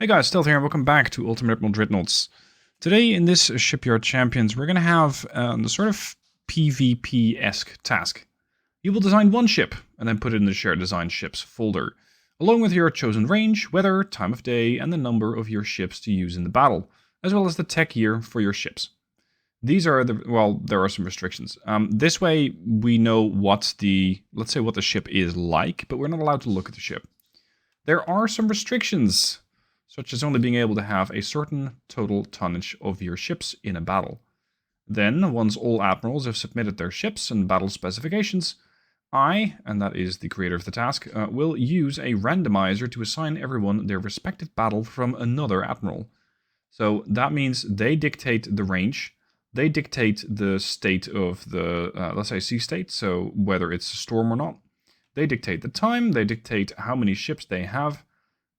Hey guys, Stealth here and welcome back to Ultimate Admiral Dreadnoughts. Today in this Shipyard Champions we're going to have the sort of PvP-esque task. You will design one ship and then put it in the Shared Design Ships folder, along with your chosen range, weather, time of day, and the number of your ships to use in the battle, as well as the tech year for your ships. These are there are some restrictions. This way we know what let's say what the ship is like, but we're not allowed to look at the ship. There are some restrictions, such as only being able to have a certain total tonnage of your ships in a battle. Then, once all admirals have submitted their ships and battle specifications, I, and that is the creator of the task, will use a randomizer to assign everyone their respective battle from another admiral. So that means they dictate the range, they dictate the state of the, let's say, sea state, so whether it's a storm or not. They dictate the time, they dictate how many ships they have,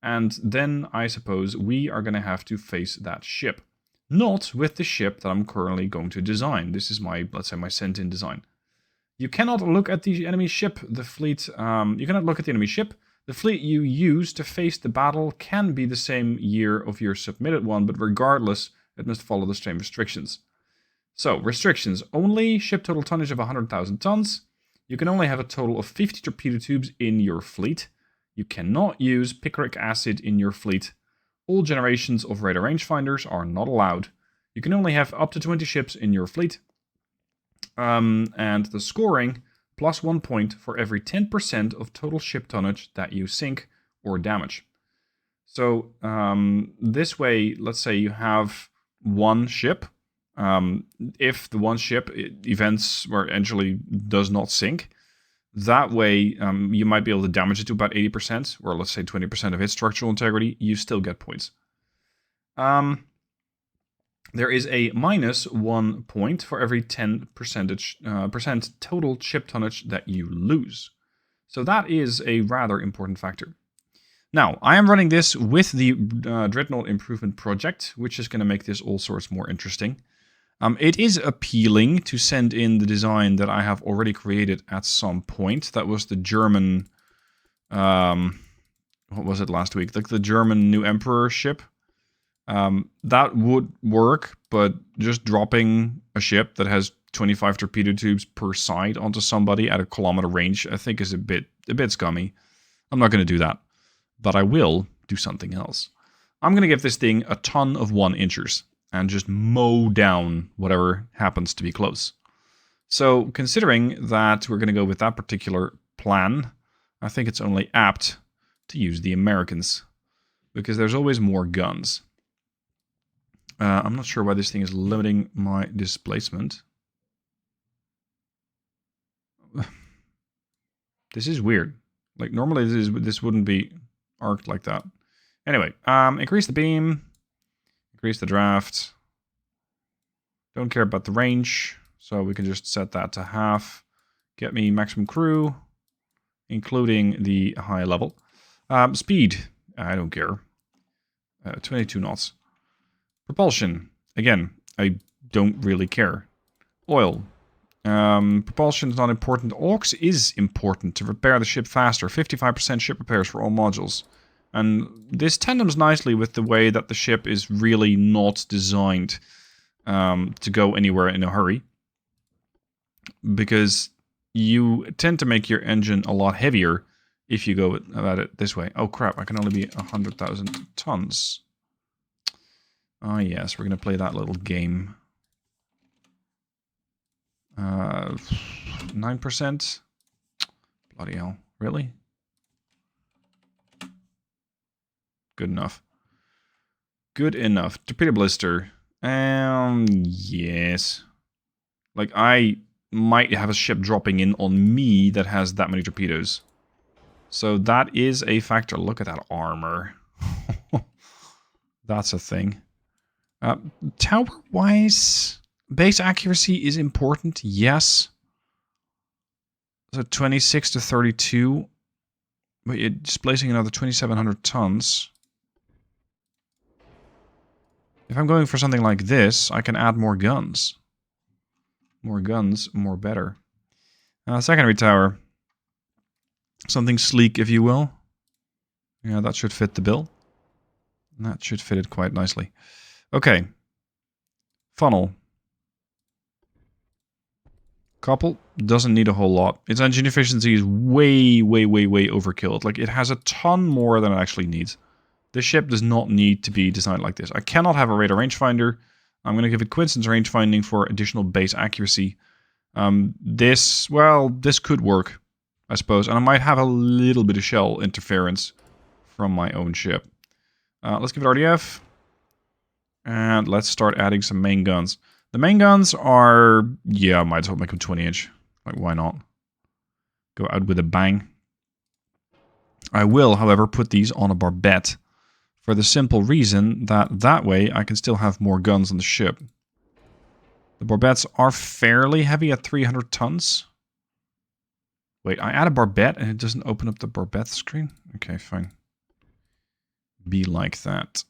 and then I suppose we are going to have to face that ship. Not with the ship that I'm currently going to design. This is my, let's say, my sent-in design. You cannot look at the enemy ship, the fleet. You cannot look at the enemy ship. The fleet you use to face the battle can be the same year of your submitted one, but regardless, it must follow the same restrictions. So, restrictions. Only ship total tonnage of 100,000 tons. You can only have a total of 50 torpedo tubes in your fleet. You cannot use picric acid in your fleet. All generations of radar rangefinders are not allowed. You can only have up to 20 ships in your fleet. And the scoring, plus 1 point for every 10% of total ship tonnage that you sink or damage. So this way, let's say you have one ship. If the one ship events or eventually does not sink, that way, you might be able to damage it to about 80%, or let's say 20% of its structural integrity. You still get points. There is a minus 1 point for every 10% total ship tonnage that you lose. So that is a rather important factor. Now, I am running this with the Dreadnought Improvement Project, which is going to make this all sorts more interesting. It is appealing to send in the design that I have already created at some point. That was the German, what was it last week? Like the German New Emperor ship. That would work, but just dropping a ship that has 25 torpedo tubes per side onto somebody at a kilometer range, I think is a bit scummy. I'm not going to do that, but I will do something else. I'm going to give this thing a ton of 1-inchers. And just mow down whatever happens to be close. So, considering that we're going to go with that particular plan, I think it's only apt to use the Americans. Because there's always more guns. I'm not sure why this thing is limiting my displacement. This is weird. Like, normally this wouldn't be arced like that. Anyway, increase the beam. Increase the draft. Don't care about the range, so we can just set that to half. Get me maximum crew, including the high level. Speed, I don't care. 22 knots. Propulsion, again, I don't really care. Oil. Propulsion is not important. Aux is important to repair the ship faster. 55% ship repairs for all modules. And this tandems nicely with the way that the ship is really not designed to go anywhere in a hurry. Because you tend to make your engine a lot heavier if you go about it this way. Oh crap, I can only be 100,000 tons. Ah yes, we're going to play that little game. 9%? Bloody hell, really? Good enough. Good enough. Torpedo blister. Yes. Like, I might have a ship dropping in on me that has that many torpedoes. So that is a factor. Look at that armor. That's a thing. Tower-wise, base accuracy is important, yes. So 26 to 32. But you're displacing another 2,700 tons. If I'm going for something like this, I can add more guns. More guns, more better. Secondary tower. Something sleek, if you will. Yeah, that should fit the bill. That should fit it quite nicely. Okay. Funnel. Couple doesn't need a whole lot. Its engine efficiency is way overkill. Like, it has a ton more than it actually needs. This ship does not need to be designed like this. I cannot have a radar rangefinder. I'm going to give it coincidence rangefinding for additional base accuracy. This could work, I suppose. And I might have a little bit of shell interference from my own ship. Let's give it RDF. And let's start adding some main guns. The main guns are... yeah, I might as well make them 20-inch. Like, why not? Go out with a bang. I will, however, put these on a barbette. For the simple reason that way I can still have more guns on the ship. The barbettes are fairly heavy at 300 tons. Wait, I add a barbette and it doesn't open up the barbette screen? Okay, fine. Be like that.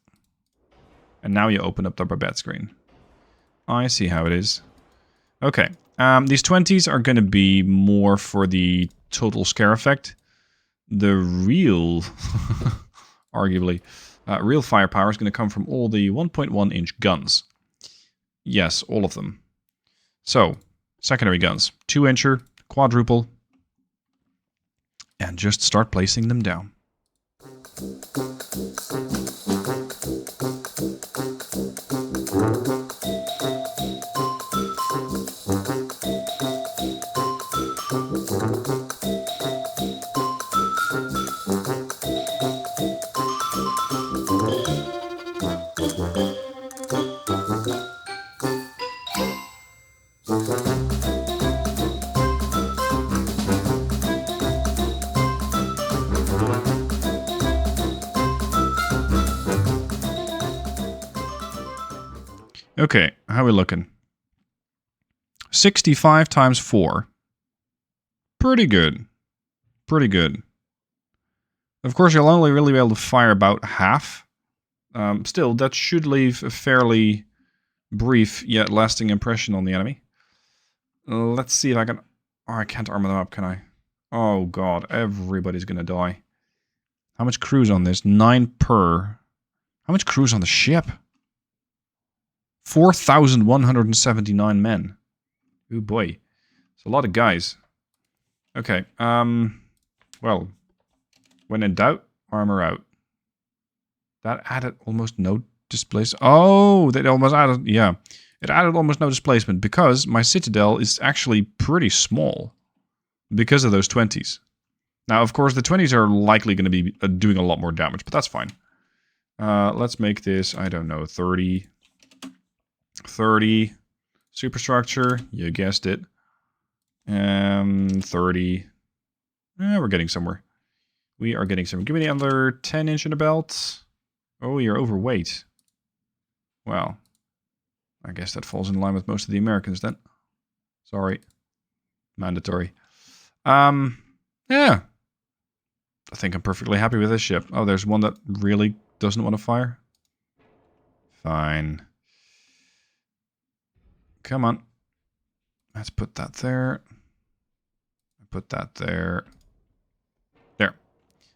And now you open up the barbette screen. I see how it is. Okay, these 20s are going to be more for the total scare effect. The real, arguably, real firepower is going to come from all the 1.1-inch guns. Yes, all of them. So, secondary guns. 2-incher, quadruple. And just start placing them down. Okay, how are we looking? 65 times 4. Pretty good. Pretty good. Of course, you'll only really be able to fire about half. Still, that should leave a fairly brief yet lasting impression on the enemy. Let's see if I can... oh, I can't armor them up, can I? Oh god, everybody's gonna die. How much crew's on this? 9 per. How much crew's on the ship? 4,179 men. Oh boy. It's a lot of guys. Okay, well, when in doubt, armor out. That added almost no displacement. Oh, that almost added, yeah. It added almost no displacement because my citadel is actually pretty small because of those 20s. Now, of course, the 20s are likely going to be doing a lot more damage, but that's fine. Let's make this, I don't know, 30. 30. Superstructure, you guessed it. 30. We're getting somewhere. We are getting somewhere. Give me the other 10-inch in the belt. Oh, you're overweight. Well, I guess that falls in line with most of the Americans then. Sorry. Mandatory. Yeah. I think I'm perfectly happy with this ship. Oh, there's one that really doesn't want to fire. Fine. Come on. Let's put that there. Put that there. There.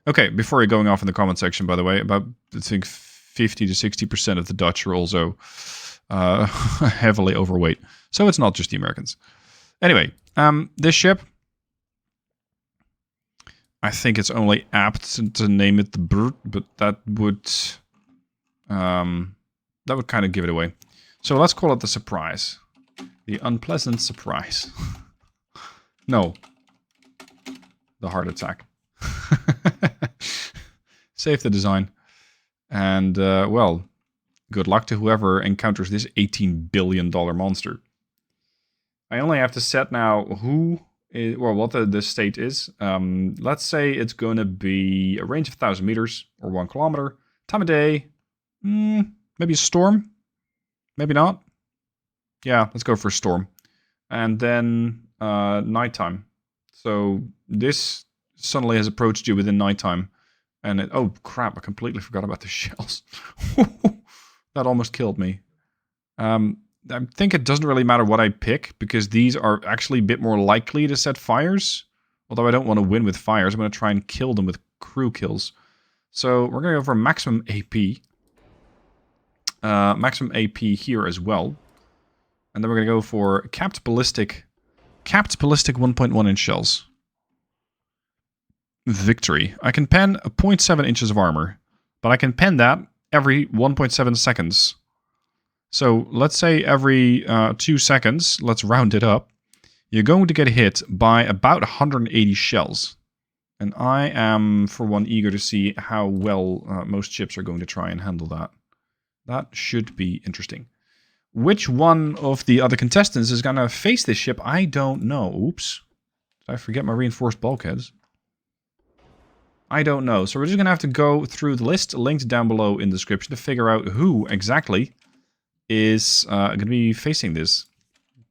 Okay, before you're going off in the comment section, by the way, about, I think, 50 to 60% of the Dutch are also heavily overweight. So it's not just the Americans. Anyway, this ship, I think it's only apt to name it the Brute, but that would kind of give it away. So let's call it the Surprise. The Unpleasant Surprise. No. The Heart Attack. Save the design. And, well, good luck to whoever encounters this $18 billion monster. I only have to set now who is, or what the state is. Let's say it's going to be a range of 1,000 meters or 1 kilometer. Time of day. Maybe a storm. Maybe not. Yeah, let's go for a storm. And then nighttime. So this suddenly has approached you within nighttime. And it, oh crap, I completely forgot about the shells. That almost killed me. I think it doesn't really matter what I pick, because these are actually a bit more likely to set fires. Although I don't want to win with fires, I'm going to try and kill them with crew kills. So we're going to go for maximum AP. maximum AP here as well. And then we're going to go for capped ballistic 1.1 inch shells. Victory. I can pen a 0.7 inches of armor, but I can pen that every 1.7 seconds. So let's say every 2 seconds, let's round it up, you're going to get hit by about 180 shells. And I am, for one, eager to see how well most ships are going to try and handle that. That should be interesting. Which one of the other contestants is going to face this ship? I don't know. Oops. Did I forget my reinforced bulkheads? I don't know. So we're just going to have to go through the list linked down below in the description to figure out who exactly is going to be facing this.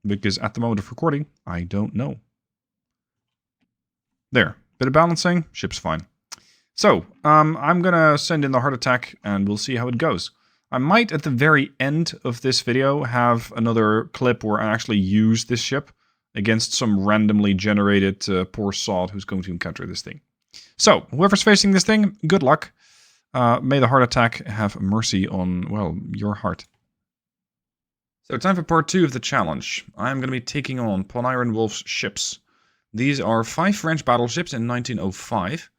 Because at the moment of recording, I don't know. There. Bit of balancing. Ship's fine. So, I'm going to send in the heart attack and we'll see how it goes. I might, at the very end of this video, have another clip where I actually use this ship against some randomly generated poor sod who's going to encounter this thing. So, whoever's facing this thing, good luck. May the heart attack have mercy on, well, your heart. So, time for part 2 of the challenge. I'm going to be taking on Pawn Iron Wolf's ships. These are 5 French battleships in 1905.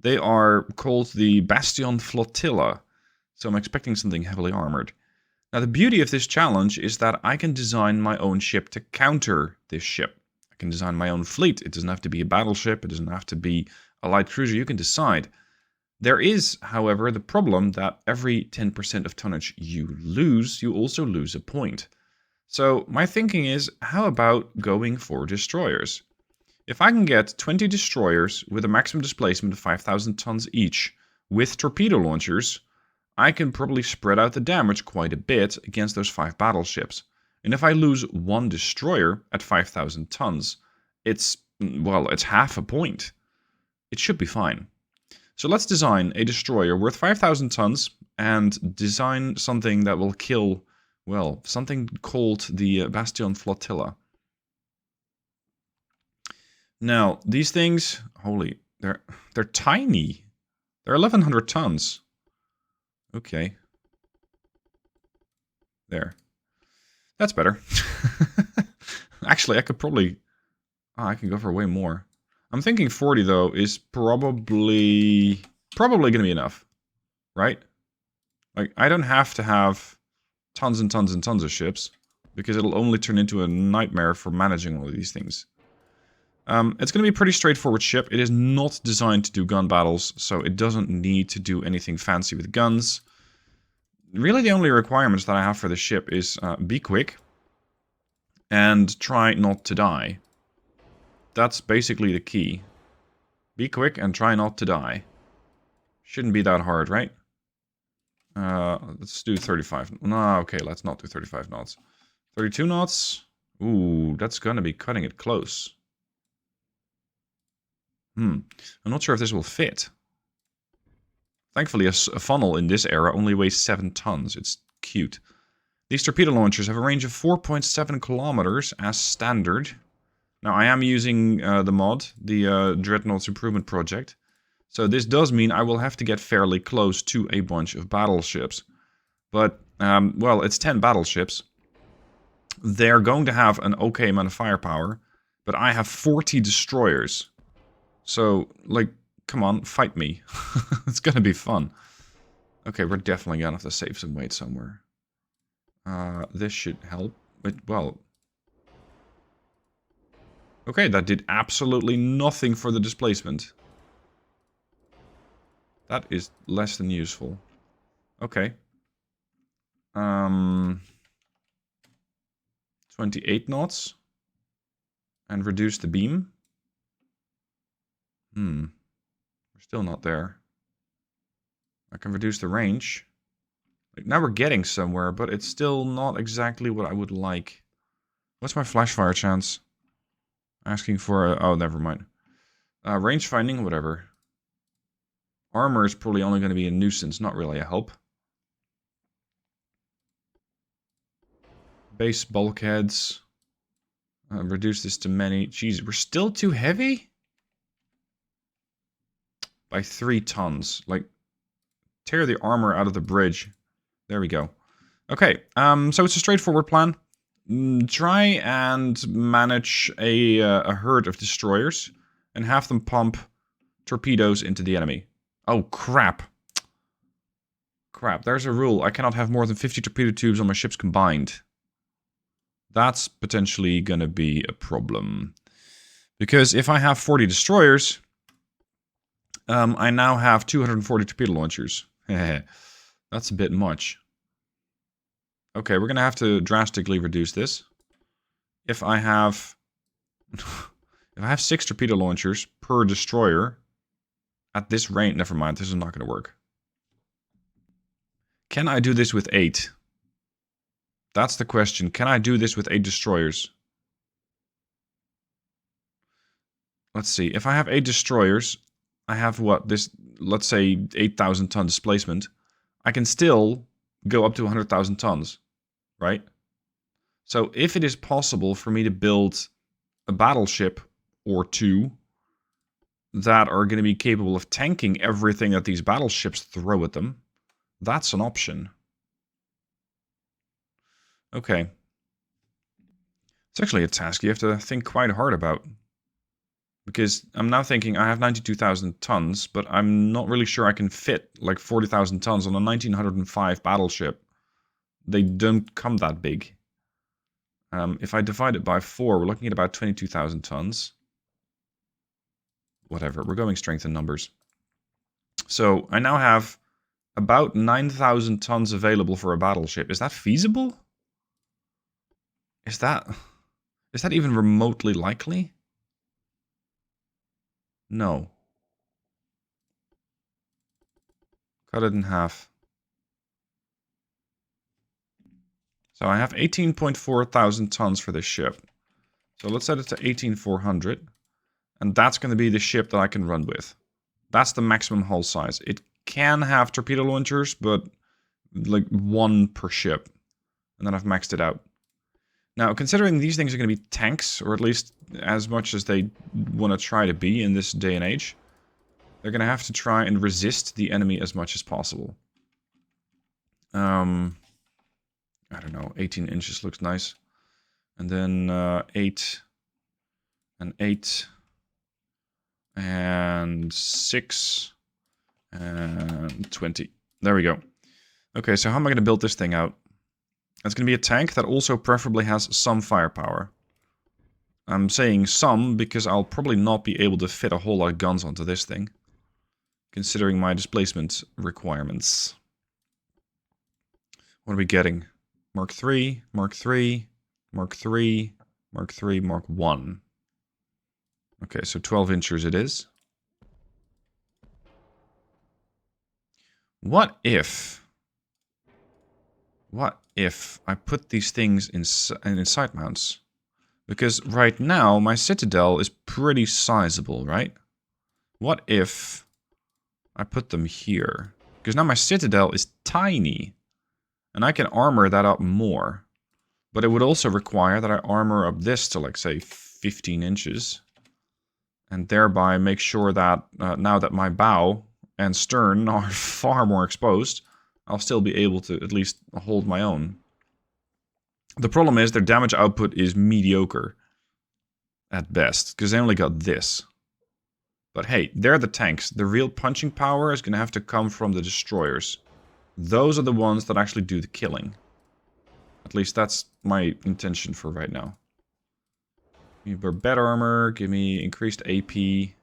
They are called the Bastion Flotilla. So I'm expecting something heavily armored. Now the beauty of this challenge is that I can design my own ship to counter this ship. I can design my own fleet. It doesn't have to be a battleship. It doesn't have to be a light cruiser. You can decide. There is, however, the problem that every 10% of tonnage you lose, you also lose a point. So my thinking is, how about going for destroyers? If I can get 20 destroyers with a maximum displacement of 5,000 tons each with torpedo launchers, I can probably spread out the damage quite a bit against those 5 battleships. And if I lose 1 destroyer at 5,000 tons, it's half a point. It should be fine. So let's design a destroyer worth 5,000 tons and design something that will kill, well, something called the Bastion Flotilla. Now, these things, holy, they're tiny. They're 1,100 tons. Okay. There. That's better. Actually, I could probably... I can go for way more. I'm thinking 40, though, is probably going to be enough. Right? Like, I don't have to have tons and tons and tons of ships, because it'll only turn into a nightmare for managing all of these things. It's going to be a pretty straightforward ship. It is not designed to do gun battles, so it doesn't need to do anything fancy with guns. Really, the only requirements that I have for the ship is be quick and try not to die. That's basically the key. Be quick and try not to die. Shouldn't be that hard, right? Let's do 35. No, okay, let's not do 35 knots. 32 knots? Ooh, that's going to be cutting it close. I'm not sure if this will fit. Thankfully, a funnel in this era only weighs 7 tons. It's cute. These torpedo launchers have a range of 4.7 kilometers as standard. Now, I am using the mod, the Dreadnoughts Improvement Project. So this does mean I will have to get fairly close to a bunch of battleships. But, well, it's 10 battleships. They're going to have an okay amount of firepower. But I have 40 destroyers. So, like, come on, fight me. It's gonna be fun. Okay, we're definitely gonna have to save some weight somewhere. This should help. But, well... Okay, that did absolutely nothing for the displacement. That is less than useful. Okay. 28 knots. And reduce the beam. We're still not there. I can reduce the range. Like, now we're getting somewhere, but it's still not exactly what I would like. What's my flash fire chance? Asking for a... Oh, never mind. Range finding, whatever. Armor is probably only going to be a nuisance, not really a help. Base bulkheads. Reduce this to many. Jeez, we're still too heavy? By 3 tons. Like, tear the armor out of the bridge. There we go. Okay, so it's a straightforward plan. Try and manage a herd of destroyers and have them pump torpedoes into the enemy. Oh, crap. Crap, there's a rule. I cannot have more than 50 torpedo tubes on my ships combined. That's potentially going to be a problem. Because if I have 40 destroyers, I now have 240 torpedo launchers. That's a bit much. Okay, we're going to have to drastically reduce this. If I have 6 torpedo launchers per destroyer at this range, never mind, this is not going to work. Can I do this with 8? That's the question. Can I do this with 8 destroyers? Let's see. If I have 8 destroyers, I have what? This, let's say 8,000 ton displacement. I can still go up to 100,000 tons, right? So if it is possible for me to build a battleship or 2 that are going to be capable of tanking everything that these battleships throw at them, that's an option. Okay. It's actually a task you have to think quite hard about. Because I'm now thinking I have 92,000 tons, but I'm not really sure I can fit like 40,000 tons on a 1905 battleship. They don't come that big. If I divide it by 4, we're looking at about 22,000 tons. Whatever, we're going strength in numbers. So I now have about 9,000 tons available for a battleship. Is that feasible? Is that even remotely likely? No. Cut it in half. So I have 18.4 thousand tons for this ship. So let's set it to 18,400. And that's going to be the ship that I can run with. That's the maximum hull size. It can have torpedo launchers, but like 1 per ship. And then I've maxed it out. Now, considering these things are going to be tanks, or at least as much as they want to try to be in this day and age, they're going to have to try and resist the enemy as much as possible. I don't know, 18 inches looks nice. And then 8 and 8 and 6 and 20. There we go. Okay, so how am I going to build this thing out? It's going to be a tank that also preferably has some firepower. I'm saying some because I'll probably not be able to fit a whole lot of guns onto this thing, considering my displacement requirements. What are we getting? Mark 3, Mark 3, Mark 3, Mark 3, Mark 1. Okay, so 12 inches it is. What if I put these things in side mounts? Because right now my citadel is pretty sizable, right? What if I put them here? Because now my citadel is tiny. And I can armor that up more. But it would also require that I armor up this to, like, say, 15 inches. And thereby make sure that now that my bow and stern are far more exposed, I'll still be able to at least hold my own. The problem is their damage output is mediocre at best, because they only got this. But hey, they're the tanks. The real punching power is going to have to come from the destroyers. Those are the ones that actually do the killing. At least that's my intention for right now. Give me better armor, give me increased AP. Give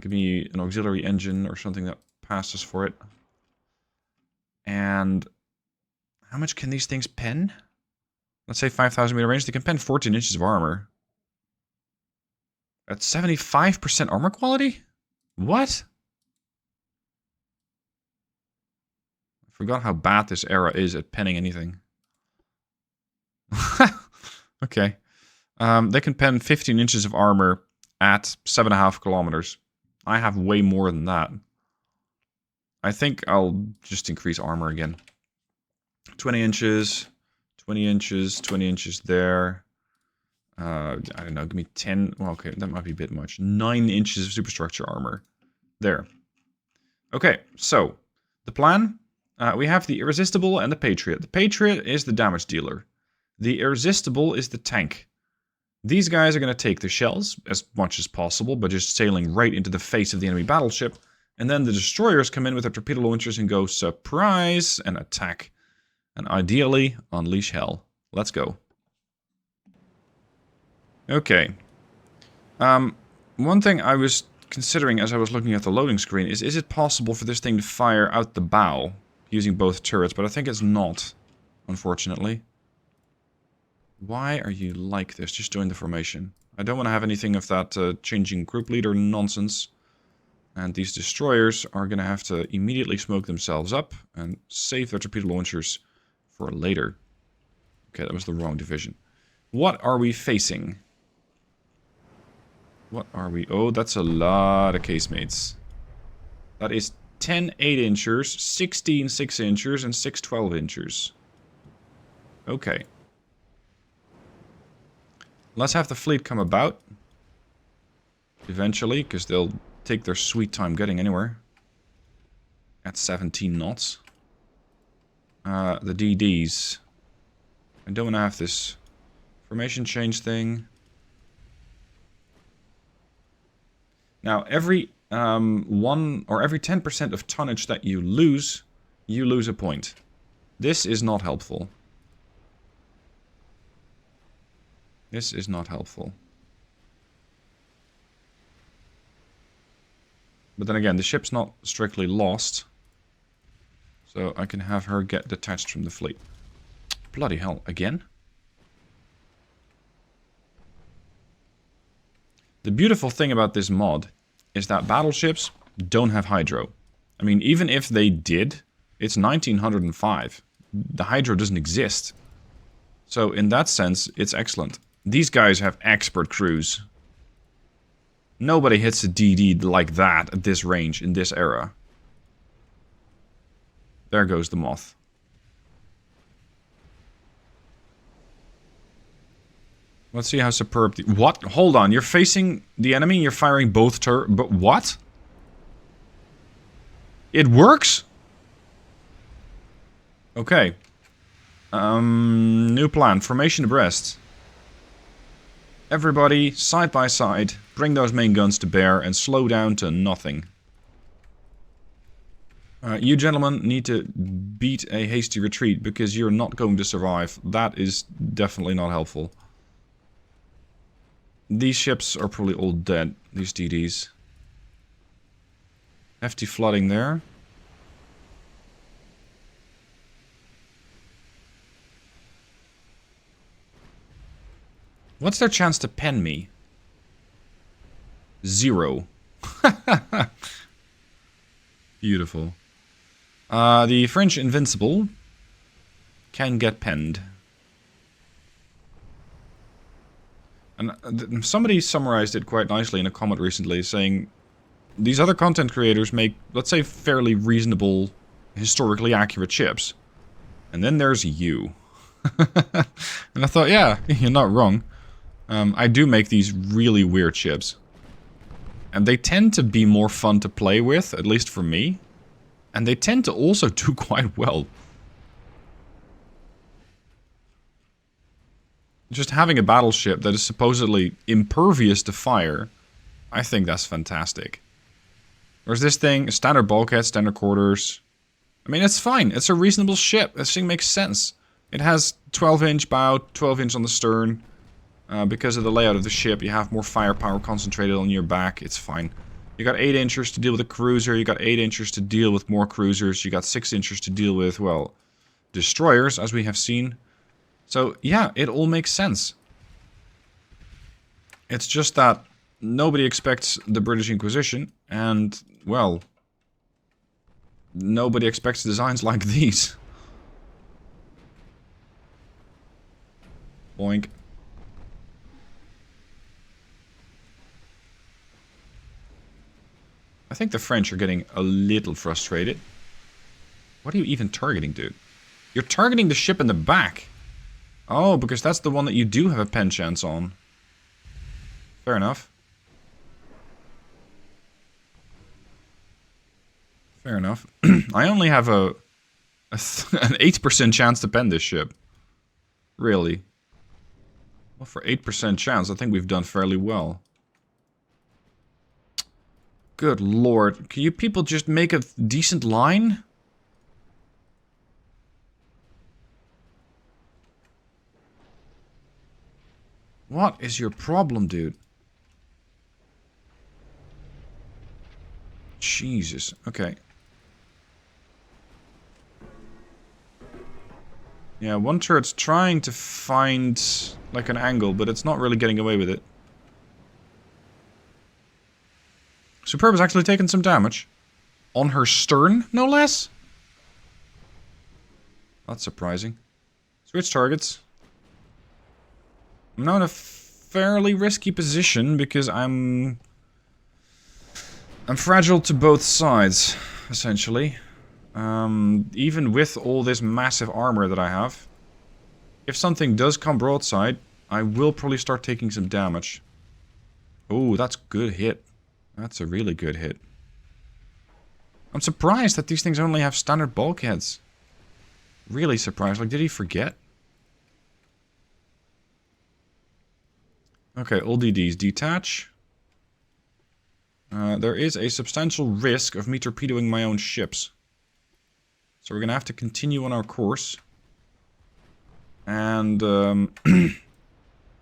me an auxiliary engine or something that passes for it. And how much can these things pen? Let's say 5,000 meter range. They can pen 14 inches of armor. At 75% armor quality? What? I forgot how bad this era is at penning anything. Okay. They can pen 15 inches of armor at 7.5 kilometers. I have way more than that. I think I'll just increase armor again. 20 inches, 20 inches, 20 inches there. I don't know, give me 10. Well, okay, that might be a bit much. 9 inches of superstructure armor. There. Okay, so the plan. We have the Irresistible and the Patriot. The Patriot is the damage dealer. The Irresistible is the tank. These guys are going to take the shells as much as possible, but just sailing right into the face of the enemy battleship. And then the destroyers come in with their torpedo launchers and go surprise and attack. And ideally, unleash hell. Let's go. Okay. One thing I was considering as I was looking at the loading screen is it possible for this thing to fire out the bow using both turrets? But I think it's not, unfortunately. Why are you like this? Just join the formation. I don't want to have anything of that changing group leader nonsense. And these destroyers are going to have to immediately smoke themselves up and save their torpedo launchers for later. Okay, that was the wrong division. What are we facing? What are we? Oh, that's a lot of casemates. That is 10 8-inchers, 16 6-inchers, and 6 12-inchers. Okay. Let's have the fleet come about. Eventually, because they'll take their sweet time getting anywhere. At 17 knots. The DDs. I don't want to have this formation change thing. Now, every every 10% of tonnage that you lose a point. This is not helpful. This is not helpful. But then again, the ship's not strictly lost. So I can have her get detached from the fleet. Bloody hell, again? The beautiful thing about this mod is that battleships don't have hydro. I mean, even if they did, it's 1905. The hydro doesn't exist. So in that sense, it's excellent. These guys have expert crews. Nobody hits a DD like that at this range in this era. There goes the moth. Let's see how superb the... What? Hold on, you're facing the enemy and you're firing both but what? It works? Okay. New plan. Formation abreast. Everybody, side by side, bring those main guns to bear and slow down to nothing. You gentlemen need to beat a hasty retreat because you're not going to survive. That is definitely not helpful. These ships are probably all dead, these DDs. Hefty flooding there. What's their chance to pen me? 0. Beautiful. The French Invincible can get penned. And somebody summarized it quite nicely in a comment recently, saying these other content creators make, let's say, fairly reasonable, historically accurate ships. And then there's you. And I thought, yeah, you're not wrong. I do make these really weird ships. And they tend to be more fun to play with, at least for me. And they tend to also do quite well. Just having a battleship that is supposedly impervious to fire, I think that's fantastic. There's this thing, standard bulkhead, standard quarters. I mean, it's fine. It's a reasonable ship. This thing makes sense. It has 12-inch bow, 12-inch on the stern. Because of the layout of the ship, you have more firepower concentrated on your back. It's fine. You got 8-inchers to deal with a cruiser. You got 8-inchers to deal with more cruisers. You got 6-inchers to deal with, well, destroyers, as we have seen. So, yeah, it all makes sense. It's just that nobody expects the British Inquisition, and, well, nobody expects designs like these. Boink. I think the French are getting a little frustrated. What are you even targeting, dude? You're targeting the ship in the back. Oh, because that's the one that you do have a pen chance on. Fair enough. Fair enough. I only have a An 8% chance to pen this ship. Really? Well, for 8% chance, I think we've done fairly well. Good lord. Can you people just make a decent line? What is your problem, dude? Jesus. Okay. Yeah, one turret's trying to find, like, an angle, but it's not really getting away with it. Superb has actually taken some damage. On her stern, no less? That's surprising. Switch targets. I'm now in a fairly risky position because I'm fragile to both sides, essentially. Even with all this massive armor that I have, if something does come broadside, I will probably start taking some damage. Oh, that's good hit. That's a really good hit. I'm surprised that these things only have standard bulkheads. Really surprised. Like, did he forget? Okay, all DDs detach. There is a substantial risk of me torpedoing my own ships. So we're going to have to continue on our course. And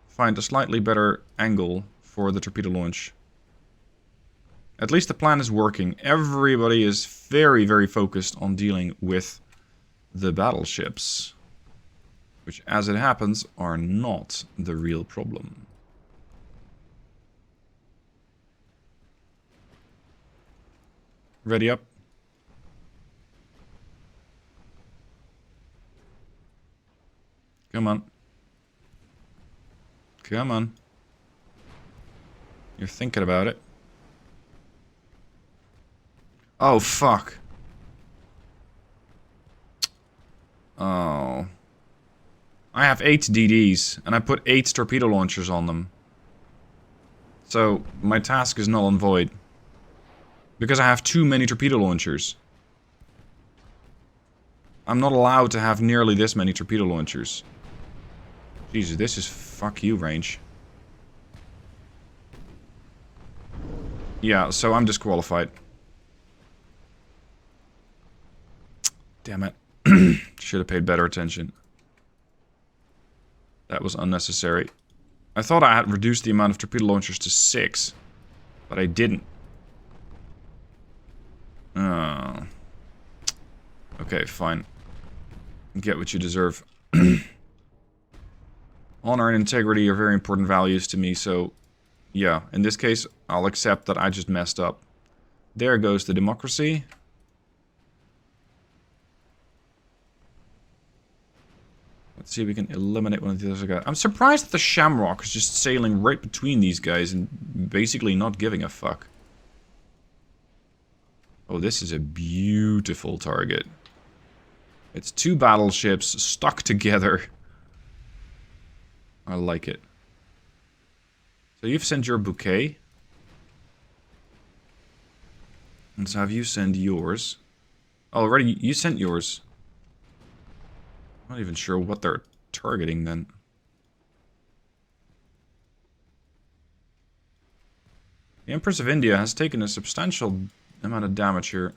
find a slightly better angle for the torpedo launch. At least the plan is working. Everybody is very, very focused on dealing with the battleships. Which, as it happens, are not the real problem. Ready up. Come on. Come on. You're thinking about it. Oh, fuck. Oh. I have 8 DDs, and I put 8 torpedo launchers on them. So, my task is null and void. Because I have too many torpedo launchers. I'm not allowed to have nearly this many torpedo launchers. Jesus, this is fuck you range. Yeah, so I'm disqualified. Damn it. Should have paid better attention. That was unnecessary. I thought I had reduced the amount of torpedo launchers to 6. But I didn't. Oh. Okay, fine. Get what you deserve. Honor and integrity are very important values to me, so... yeah, in this case, I'll accept that I just messed up. There goes the democracy. Let's see if we can eliminate one of the other guys. I'm surprised that the Shamrock is just sailing right between these guys and basically not giving a fuck. Oh, this is a beautiful target. It's 2 battleships stuck together. I like it. So you've sent your bouquet. Let's have you send yours. Oh, already you sent yours. I'm not even sure what they're targeting then. The Empress of India has taken a substantial amount of damage here.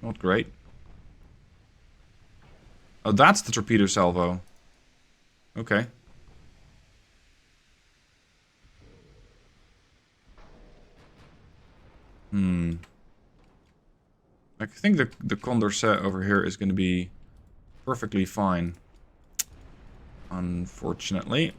Not great. Oh, that's the torpedo salvo. Okay. I think the Condorcet over here is going to be perfectly fine. Unfortunately.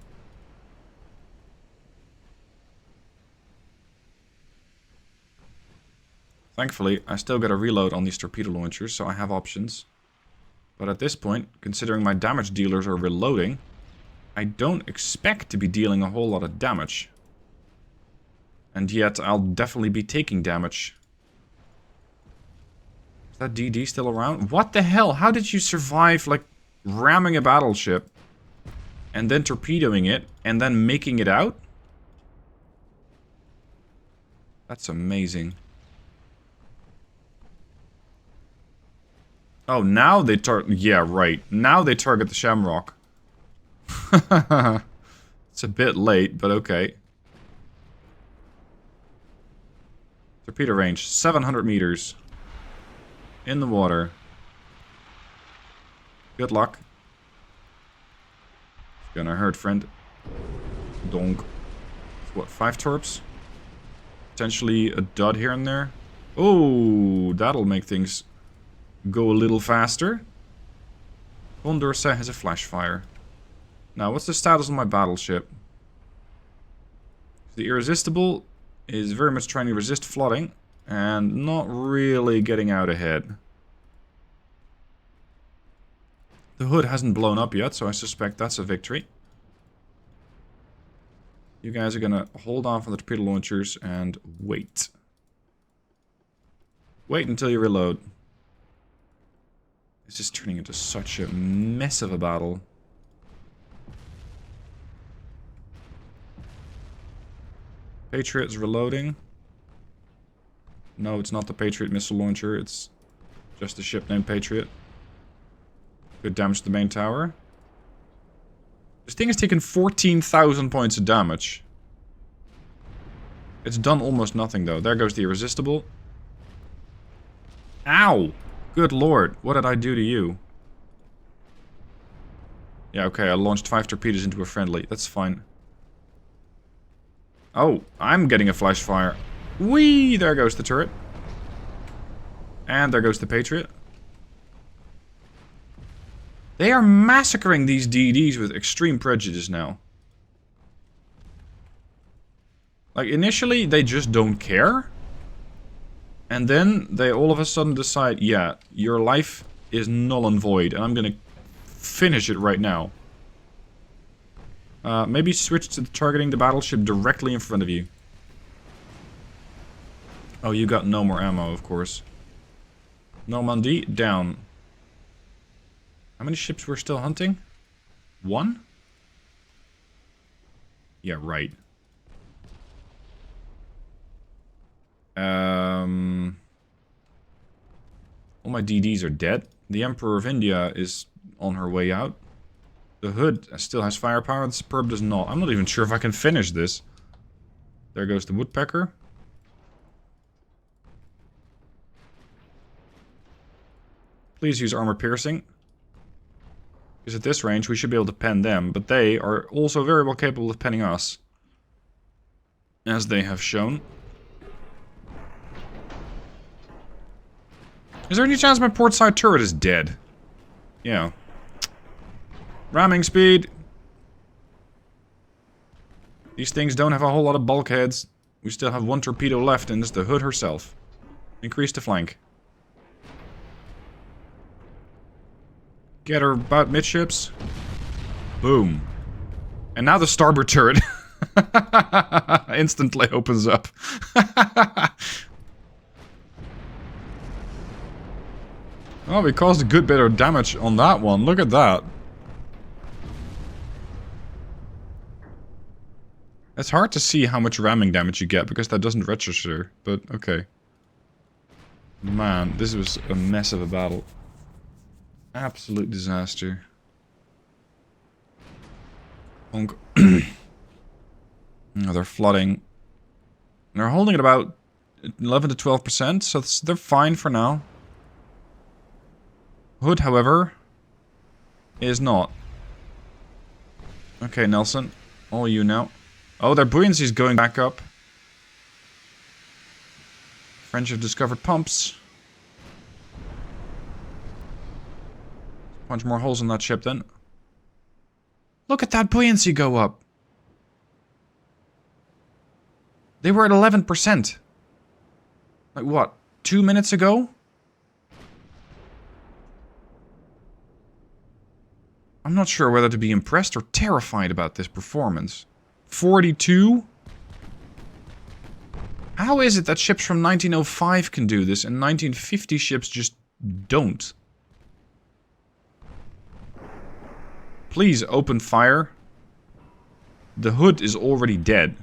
Thankfully, I still got a reload on these torpedo launchers, so I have options. But at this point, considering my damage dealers are reloading, I don't expect to be dealing a whole lot of damage. And yet, I'll definitely be taking damage. Is that DD still around? What the hell? How did you survive, like, ramming a battleship, and then torpedoing it, and then making it out? That's amazing. Oh, now they target... Yeah, right. Now they target the Shamrock. It's a bit late, but okay. Torpedo range, 700 meters. In the water. Good luck. It's gonna hurt, friend. Donk. What, 5 torps? Potentially a dud here and there. Oh, that'll make things go a little faster. Condorcet has a flash fire. Now, what's the status on my battleship? The Irresistible is very much trying to resist flooding and not really getting out ahead. The hood hasn't blown up yet, so I suspect that's a victory. You guys are gonna hold on for the torpedo launchers and wait. Wait until you reload. This is turning into such a mess of a battle. Patriot is reloading. No, it's not the Patriot missile launcher, it's just a ship named Patriot. Good damage to the main tower. This thing has taken 14,000 points of damage. It's done almost nothing though. There goes the Irresistible. Ow! Good lord, what did I do to you? Yeah, okay, I launched 5 torpedoes into a friendly. That's fine. Oh, I'm getting a flash fire. Whee! There goes the turret. And there goes the Patriot. They are massacring these DDs with extreme prejudice now. Like, initially, they just don't care. And then they all of a sudden decide, yeah, your life is null and void, and I'm gonna finish it right now. Maybe switch to targeting the battleship directly in front of you. Oh, you got no more ammo, of course. Normandy, down. How many ships we're still hunting? 1? Yeah, right. All my DDs are dead. The Emperor of India is on her way out. The Hood still has firepower, the Superb does not. I'm not even sure if I can finish this. There goes the Woodpecker. Please use armor piercing. Because at this range we should be able to pen them, but they are also very well capable of penning us. As they have shown. Is there any chance my port side turret is dead? Yeah. Ramming speed. These things don't have a whole lot of bulkheads. We still have 1 torpedo left, and it's the Hood herself. Increase the flank. Get her about midships. Boom. And now the starboard turret instantly opens up. Oh, we caused a good bit of damage on that one. Look at that. It's hard to see how much ramming damage you get because that doesn't register, but okay. Man, this was a mess of a battle. Absolute disaster. Honk. Oh, they're flooding. They're holding at about 11 to 12%, so they're fine for now. Hood, however, is not. Okay, Nelson. All you now. Oh, their buoyancy is going back up. French have discovered pumps. Punch more holes in that ship then. Look at that buoyancy go up. They were at 11%. Like what? 2 minutes ago? I'm not sure whether to be impressed or terrified about this performance. 42? How is it that ships from 1905 can do this and 1950 ships just don't? Please open fire. The Hood is already dead.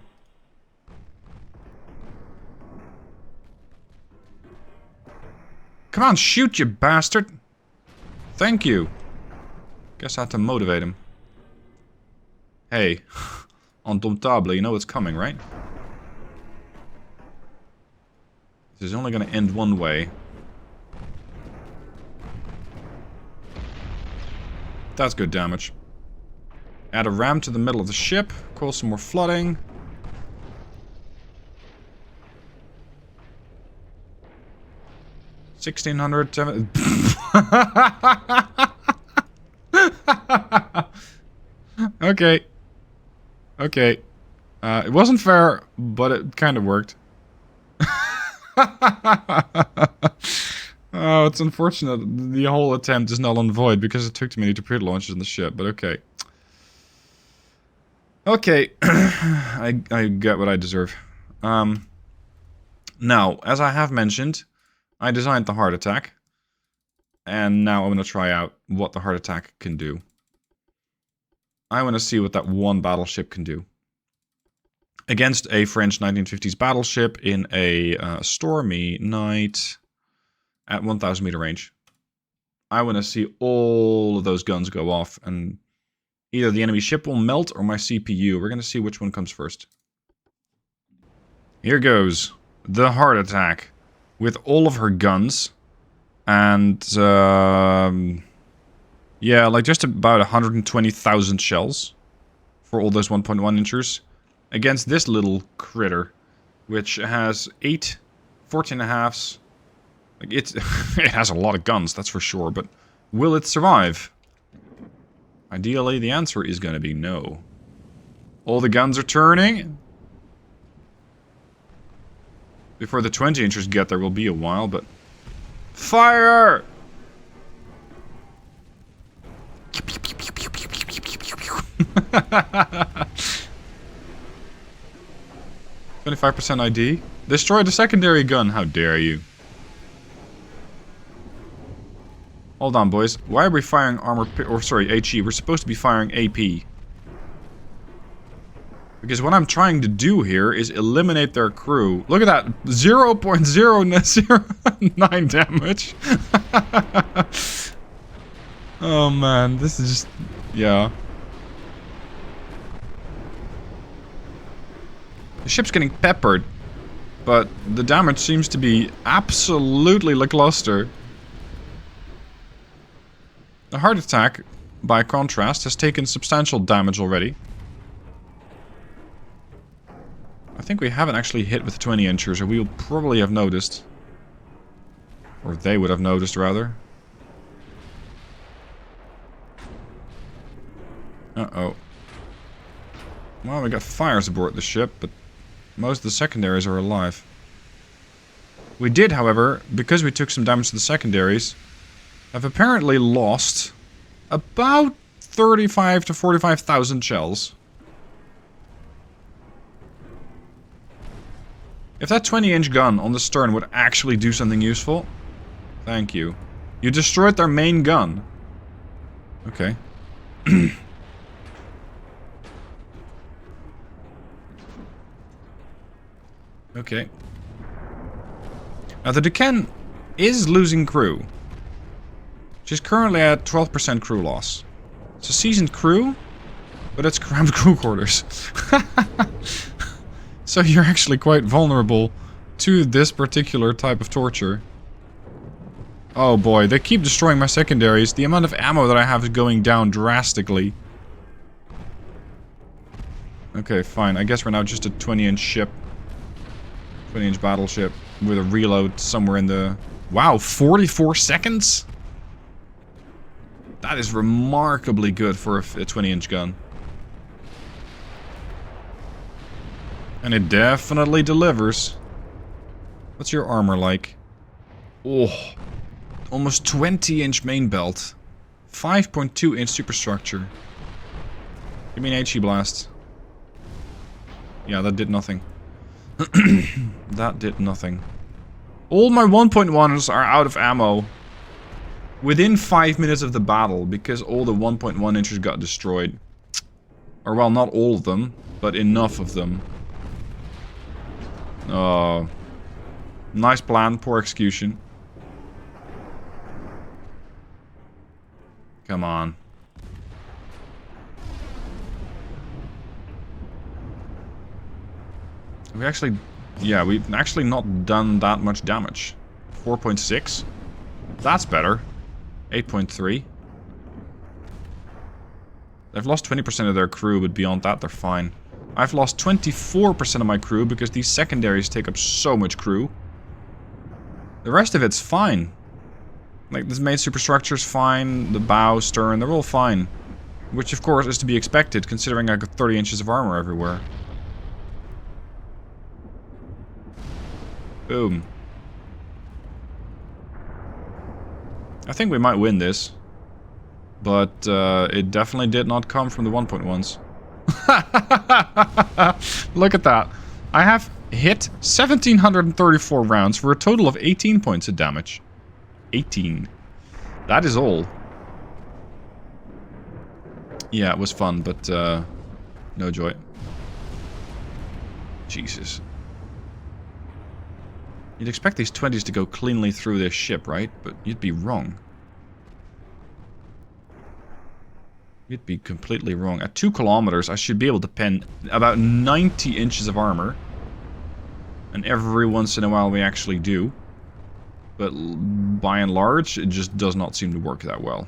Come on, shoot, you bastard. Thank you. Guess I had to motivate him. Hey. Indomptable, you know what's coming, right? This is only going to end one way. That's good damage. Add a ram to the middle of the ship. Cause some more flooding. $1,600. Okay. Okay. It wasn't fair, but it kind of worked. Oh, it's unfortunate the whole attempt is null and void because it took too many torpedo launches in the ship, but okay. Okay, I get what I deserve. Now, as I have mentioned, I designed the heart attack. And now I'm going to try out what the heart attack can do. I want to see what that one battleship can do. Against a French 1950s battleship in a stormy night at 1,000 meter range. I want to see all of those guns go off, and either the enemy ship will melt or my CPU. We're going to see which one comes first. Here goes the heart attack with all of her guns. And, yeah, like just about 120,000 shells for all those 1.1 inchers. Against this little critter, which has 8 14.5s. Like it has a lot of guns, that's for sure, but will it survive? Ideally, the answer is going to be no. All the guns are turning. Before the 20 inchers get there will be a while, but... Fire! %ID. Destroy the secondary gun. How dare you? Hold on, boys. Why are we firing HE? We're supposed to be firing AP. Because what I'm trying to do here is eliminate their crew. Look at that. 0.009 damage. Oh man, this is just... yeah. The ship's getting peppered, but the damage seems to be absolutely lackluster. The heart attack, by contrast, has taken substantial damage already. I think we haven't actually hit with 20 inchers, or we'll probably have noticed. Or they would have noticed, rather. Uh-oh. Well, we got fires aboard the ship, but most of the secondaries are alive. We did, however, because we took some damage to the secondaries, have apparently lost about 35 to 45,000 shells. If that 20-inch gun on the stern would actually do something useful... Thank you. You destroyed their main gun. Okay. Okay. Now the Duquesne is losing crew. She's currently at 12% crew loss. It's a seasoned crew, but it's cramped crew quarters. So you're actually quite vulnerable to this particular type of torture. Oh boy, they keep destroying my secondaries. The amount of ammo that I have is going down drastically. Okay, fine. I guess we're now just a 20-inch ship. 20-inch battleship with a reload somewhere in the... Wow, 44 seconds? That is remarkably good for a 20-inch gun. And it definitely delivers. What's your armor like? Oh, almost 20-inch main belt. 5.2-inch superstructure. Give me an HE blast. Yeah, that did nothing. That did nothing. All my 1.1s are out of ammo. Within 5 minutes of the battle, because all the 1.1 inches got destroyed. Or well, not all of them, but enough of them. Oh. Nice plan, poor execution. Come on. We actually... Yeah, we've actually not done that much damage. 4.6. That's better. 8.3. They've lost 20% of their crew, but beyond that, they're fine. I've lost 24% of my crew because these secondaries take up so much crew. The rest of it's fine. Like, this main superstructure's fine, the bow, stern, they're all fine. Which, of course, is to be expected, considering I got 30 inches of armor everywhere. Boom. I think we might win this. But it definitely did not come from the 1.1s. Look at that. I have hit 1,734 rounds for a total of 18 points of damage. 18. That is all. Yeah, it was fun, but no joy. Jesus. You'd expect these 20s to go cleanly through this ship, right? But you'd be wrong. You'd be completely wrong. At 2 kilometers, I should be able to pen about 90 inches of armor. And every once in a while we actually do. But by and large, it just does not seem to work that well.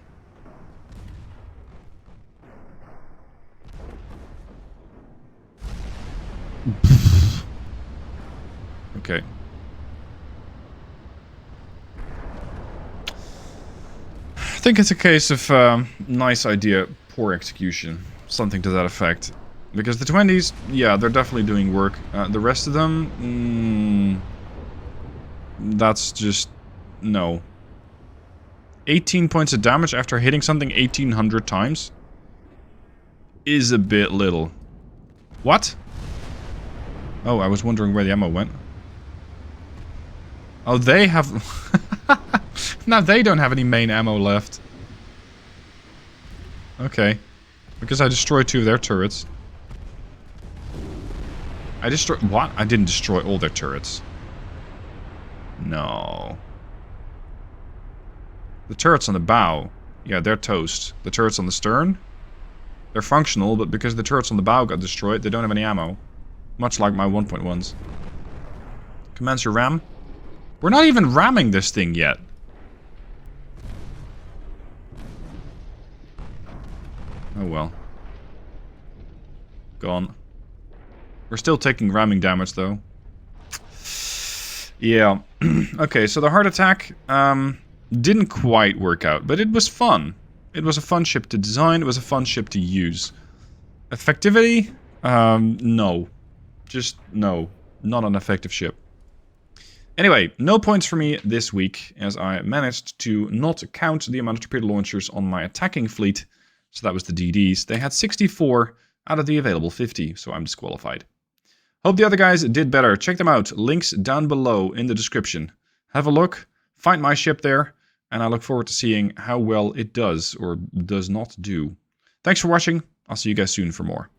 Okay. I think it's a case of nice idea, poor execution. Something to that effect. Because the 20s, yeah, they're definitely doing work. The rest of them, that's just... no. 18 points of damage after hitting something 1,800 times is a bit little. What? Oh, I was wondering where the ammo went. Oh, they have... Now they don't have any main ammo left. Okay. Because I destroyed 2 of their turrets. I destroyed... What? I didn't destroy all their turrets. No. The turrets on the bow, yeah, they're toast. The turrets on the stern, they're functional, but because the turrets on the bow got destroyed, they don't have any ammo. Much like my 1.1s. Commence your ram. We're not even ramming this thing yet. Oh well. Gone. We're still taking ramming damage though. Yeah. Okay, so the heart attack didn't quite work out, but it was fun. It was a fun ship to design, it was a fun ship to use. Effectivity? No. Just no. Not an effective ship. Anyway, no points for me this week, as I managed to not count the amount of torpedo launchers on my attacking fleet. So that was the DDs. They had 64 out of the available 50, so I'm disqualified. Hope the other guys did better. Check them out. Links down below in the description. Have a look, find my ship there, and I look forward to seeing how well it does or does not do. Thanks for watching. I'll see you guys soon for more.